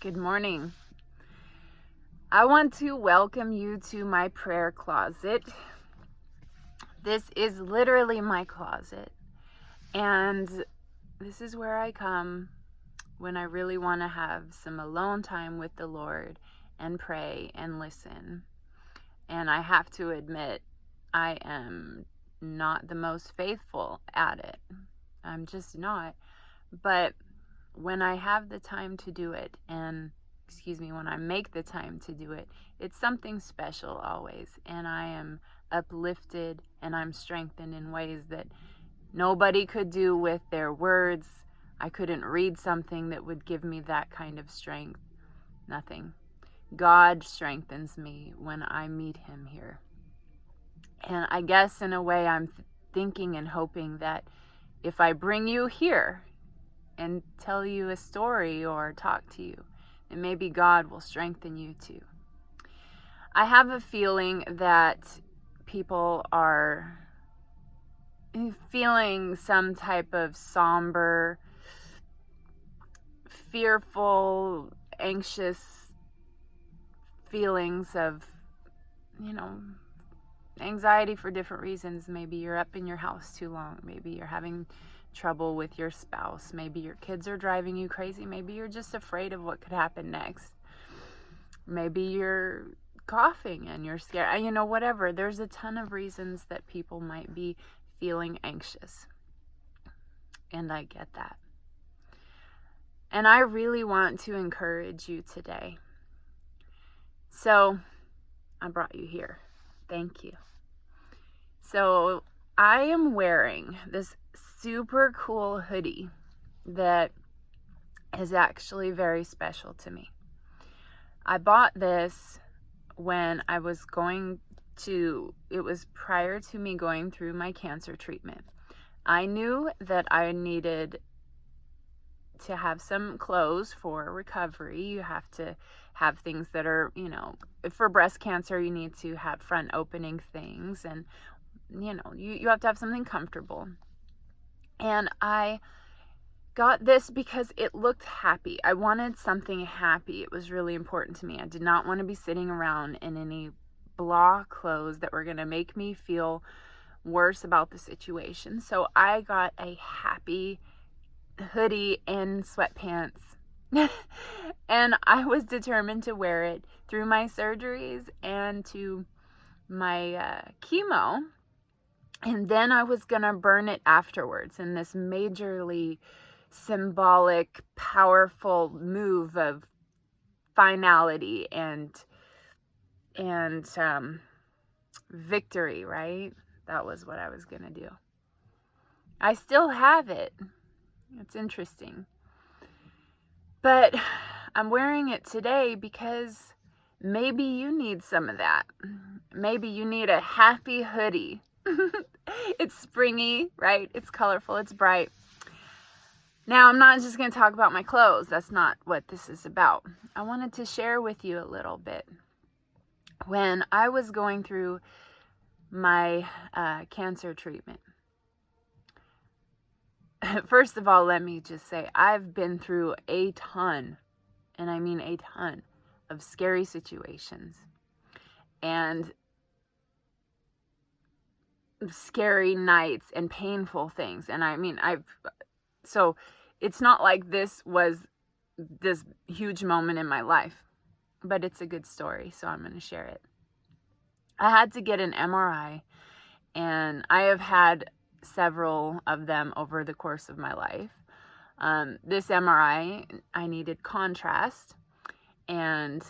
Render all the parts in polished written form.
Good morning. I want to welcome you to my prayer closet. This is literally my closet, and this is where I come when I really want to have some alone time with the Lord and pray and listen. And I have to admit, I am not the most faithful at it. I'm just not. But when I have the time to do it, when I make the time to do it, it's something special always. And I am uplifted and I'm strengthened in ways that nobody could do with their words. I couldn't read something that would give me that kind of strength. Nothing. God strengthens me when I meet Him here. And I guess in a way I'm thinking and hoping that if I bring you here and tell you a story or talk to you, and maybe God will strengthen you too. I have a feeling that people are feeling some type of somber, fearful, anxious feelings of, anxiety for different reasons. Maybe you're up in your house too long. Maybe you're having trouble with your spouse. Maybe your kids are driving you crazy. Maybe you're just afraid of what could happen next. Maybe you're coughing and you're scared. Whatever. There's a ton of reasons that people might be feeling anxious. And I get that. And I really want to encourage you today. So I brought you here. Thank you. So I am wearing this super cool hoodie that is actually very special to me. I bought this when I was it was prior to me going through my cancer treatment. I knew that I needed to have some clothes for recovery. You have to have things that are, for breast cancer, you need to have front opening things, and you have to have something comfortable. And I got this because it looked happy. I wanted something happy. It was really important to me. I did not want to be sitting around in any blah clothes that were going to make me feel worse about the situation. So I got a happy hoodie and sweatpants. And I was determined to wear it through my surgeries and to my chemo. And then I was going to burn it afterwards in this majorly symbolic, powerful move of finality and victory, right? That was what I was going to do. I still have it. It's interesting. But I'm wearing it today because maybe you need some of that. Maybe you need a happy hoodie. It's springy, right? It's colorful, it's bright. Now, I'm not just going to talk about my clothes. That's not what this is about. I wanted to share with you a little bit. When I was going through my cancer treatment, first of all, let me just say, I've been through a ton, and I mean a ton, of scary situations. And scary nights and painful things. And so it's not like this was this huge moment in my life, but it's a good story, so I'm going to share it. I had to get an MRI, and I have had several of them over the course of my life. This MRI, I needed contrast, and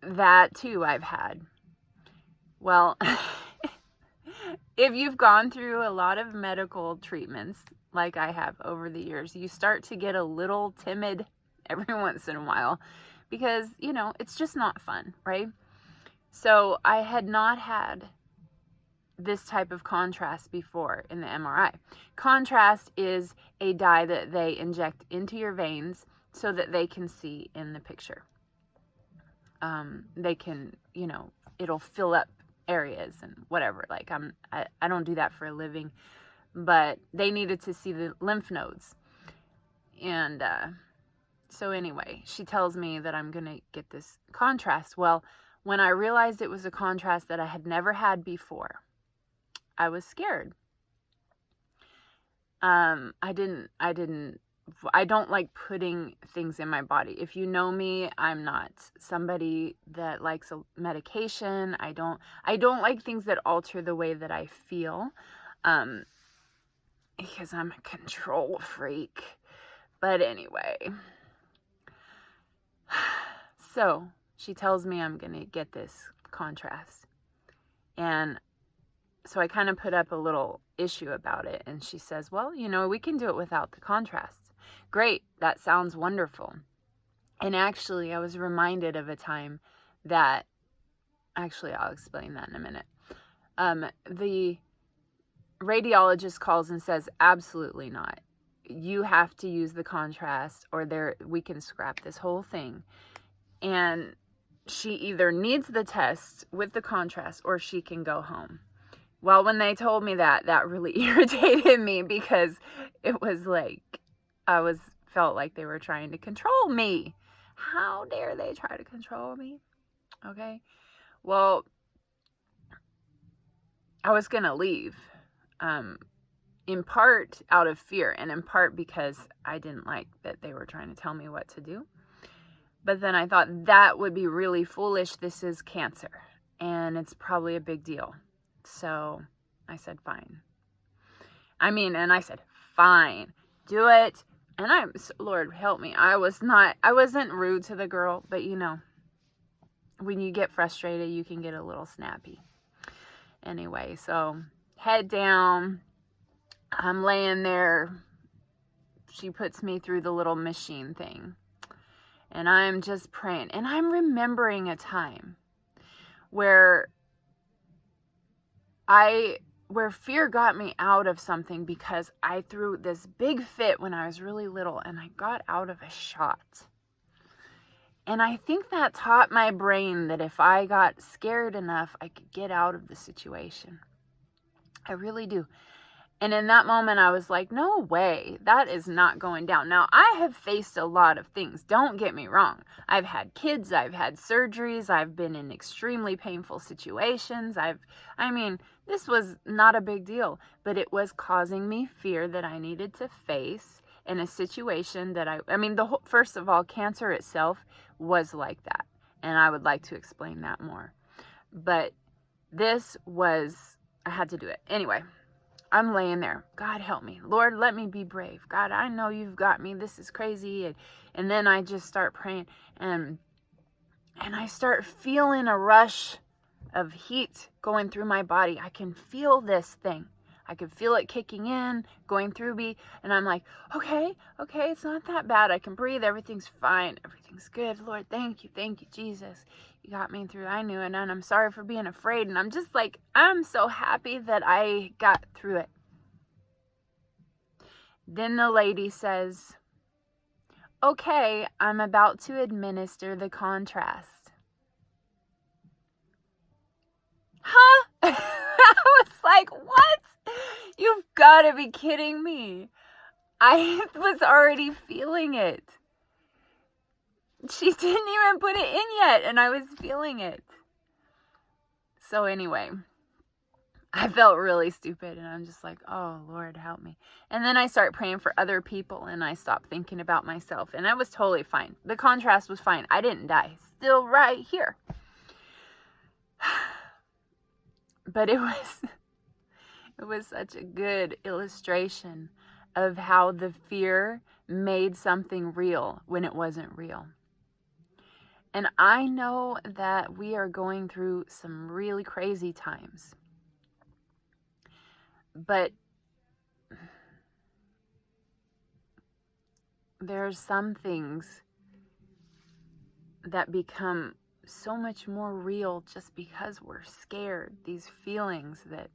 that too I've had. Well, if you've gone through a lot of medical treatments like I have over the years, you start to get a little timid every once in a while because, it's just not fun, right? So I had not had this type of contrast before in the MRI. Contrast is a dye that they inject into your veins so that they can see in the picture. They can, it'll fill up areas and whatever. Like I don't do that for a living, but they needed to see the lymph nodes. And So anyway, she tells me that I'm going to get this contrast. Well, when I realized it was a contrast that I had never had before, I was scared. I don't like putting things in my body. If you know me, I'm not somebody that likes a medication. I don't like things that alter the way that I feel, because I'm a control freak. But anyway, so she tells me I'm going to get this contrast. And so I kind of put up a little issue about it. And she says, well, we can do it without the contrast. Great. That sounds wonderful. And actually, I was reminded of a time that, actually, I'll explain that in a minute. The radiologist calls and says, absolutely not. You have to use the contrast or we can scrap this whole thing. And she either needs the test with the contrast or she can go home. Well, when they told me that really irritated me, because it was like, felt like they were trying to control me. How dare they try to control me? Okay. Well, I was going to leave, in part out of fear and in part because I didn't like that they were trying to tell me what to do. But then I thought that would be really foolish. This is cancer and it's probably a big deal. So I said, fine. And I said, fine, do it. And Lord help me. I wasn't rude to the girl, but when you get frustrated, you can get a little snappy. Anyway, so head down, I'm laying there. She puts me through the little machine thing and I'm just praying. And I'm remembering a time where fear got me out of something because I threw this big fit when I was really little and I got out of a shot. And I think that taught my brain that if I got scared enough, I could get out of the situation. I really do. And in that moment, I was like, no way, that is not going down. Now, I have faced a lot of things. Don't get me wrong. I've had kids, I've had surgeries, I've been in extremely painful situations. This was not a big deal, but it was causing me fear that I needed to face in a situation that first of all, cancer itself was like that. And I would like to explain that more. But I had to do it. Anyway, I'm laying there. God help me. Lord, let me be brave. God, I know you've got me. This is crazy. And then I just start praying and I start feeling a rush of heat going through my body. I can feel this thing. I can feel it kicking in, going through me. And I'm like, okay, it's not that bad. I can breathe. Everything's fine. Everything's good. Lord, thank you, Jesus. You got me through. I knew it. And I'm sorry for being afraid. And I'm just like, I'm so happy that I got through it. Then the lady says, okay, I'm about to administer the contrast. Huh? I was like, what? You've got to be kidding me. I was already feeling it. She didn't even put it in yet, and I was feeling it. So anyway, I felt really stupid, and I'm just like, oh, Lord, help me. And then I start praying for other people, and I stopped thinking about myself, and I was totally fine. The contrast was fine. I didn't die. Still right here. But it was such a good illustration of how the fear made something real when it wasn't real. And I know that we are going through some really crazy times. But there's some things that become so much more real just because we're scared. These feelings that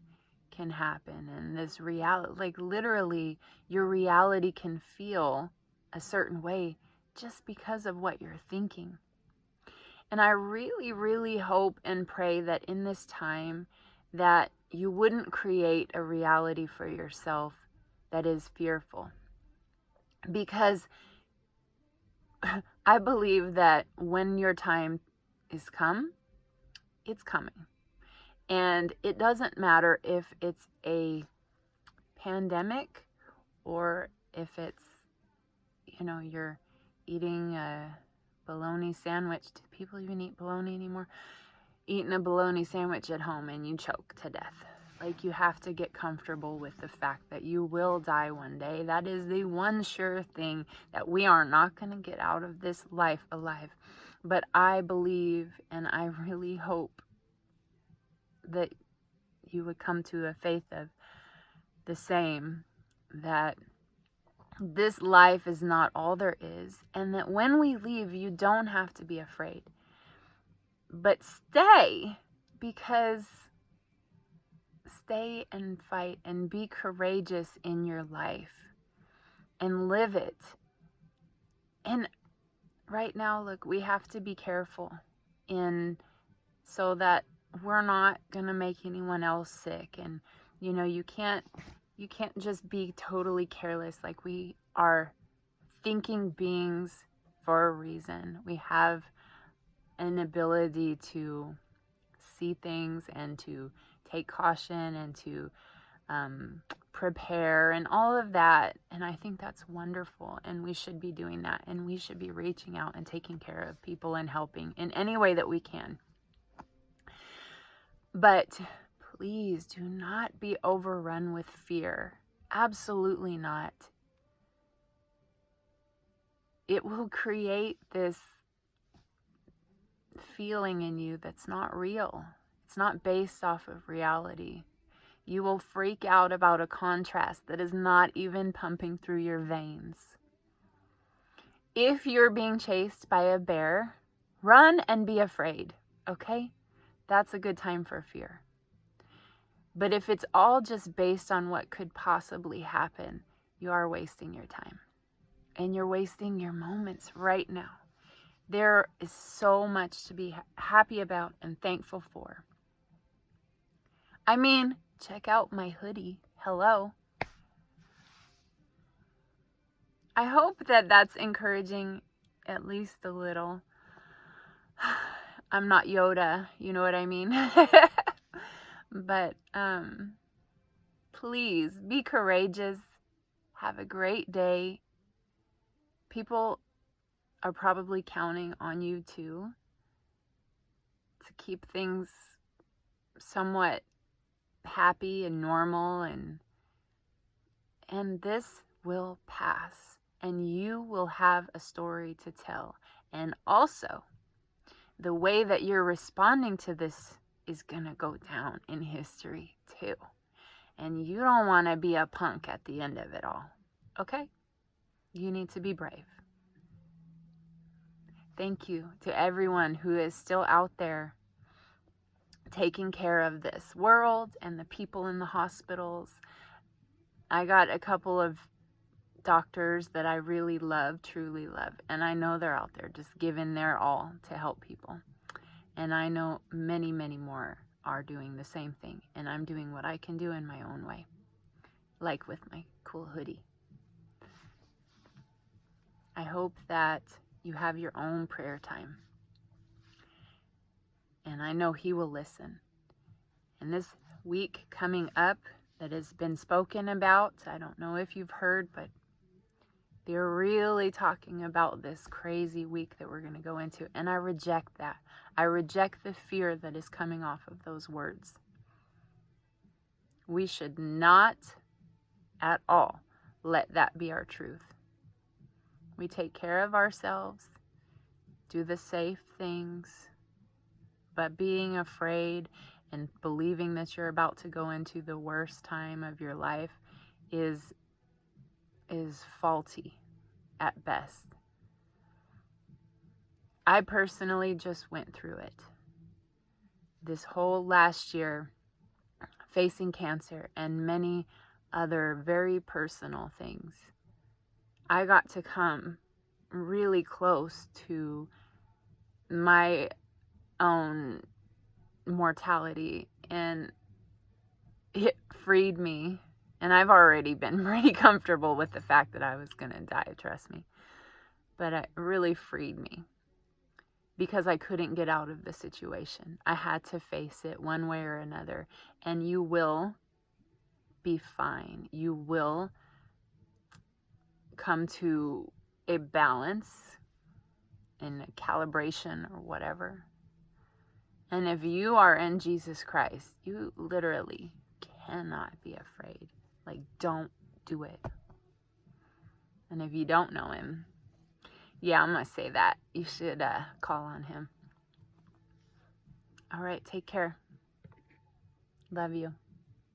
can happen and this reality, like literally your reality can feel a certain way just because of what you're thinking. And I really, really hope and pray that in this time that you wouldn't create a reality for yourself that is fearful. Because I believe that when your time is come, it's coming. And it doesn't matter if it's a pandemic or if it's, you're eating a bologna sandwich. Do people even eat bologna anymore? Eating a bologna sandwich at home and you choke to death. Like, you have to get comfortable with the fact that you will die one day. That is the one sure thing, that we are not going to get out of this life alive. But I believe, and I really hope that you would come to a faith of the same, that this life is not all there is, and that when we leave, you don't have to be afraid. But stay, because stay and fight and be courageous in your life and live it. And right now, look, we have to be careful so that we're not going to make anyone else sick. And, you can't just be totally careless. Like, we are thinking beings for a reason. We have an ability to see things and to take caution and to prepare and all of that. And I think that's wonderful. And we should be doing that. And we should be reaching out and taking care of people and helping in any way that we can. But please do not be overrun with fear. Absolutely not. It will create this feeling in you that's not real. It's not based off of reality. You will freak out about a contrast that is not even pumping through your veins. If you're being chased by a bear, run and be afraid, okay? That's a good time for fear. But if it's all just based on what could possibly happen, you are wasting your time. And you're wasting your moments right now. There is so much to be happy about and thankful for. I mean, check out my hoodie. Hello. I hope that that's encouraging at least a little. I'm not Yoda, you know what I mean? But please be courageous. Have a great day. People are probably counting on you too to keep things somewhat happy and normal, and this will pass, and you will have a story to tell. And also, the way that you're responding to this is gonna go down in history too, and you don't want to be a punk at the end of it all. Okay? You need to be brave. Thank you to everyone who is still out there taking care of this world and the people in the hospitals. I got a couple of doctors that I really love, truly love, and I know they're out there just giving their all to help people. And I know many, many more are doing the same thing, and I'm doing what I can do in my own way, like with my cool hoodie. I hope that you have your own prayer time. And I know He will listen. And this week coming up that has been spoken about, I don't know if you've heard, but they're really talking about this crazy week that we're going to go into. And I reject that. I reject the fear that is coming off of those words. We should not at all let that be our truth. We take care of ourselves, do the safe things, but being afraid and believing that you're about to go into the worst time of your life is faulty at best. I personally just went through it. This whole last year, facing cancer and many other very personal things. I got to come really close to my own mortality, and it freed me. And I've already been pretty comfortable with the fact that I was going to die, trust me. But it really freed me because I couldn't get out of the situation. I had to face it one way or another. And you will be fine. You will come to a balance and a calibration or whatever. And if you are in Jesus Christ, you literally cannot be afraid. Like, don't do it. And if you don't know him, yeah, I'm going to say that. You should call on him. All right, take care. Love you.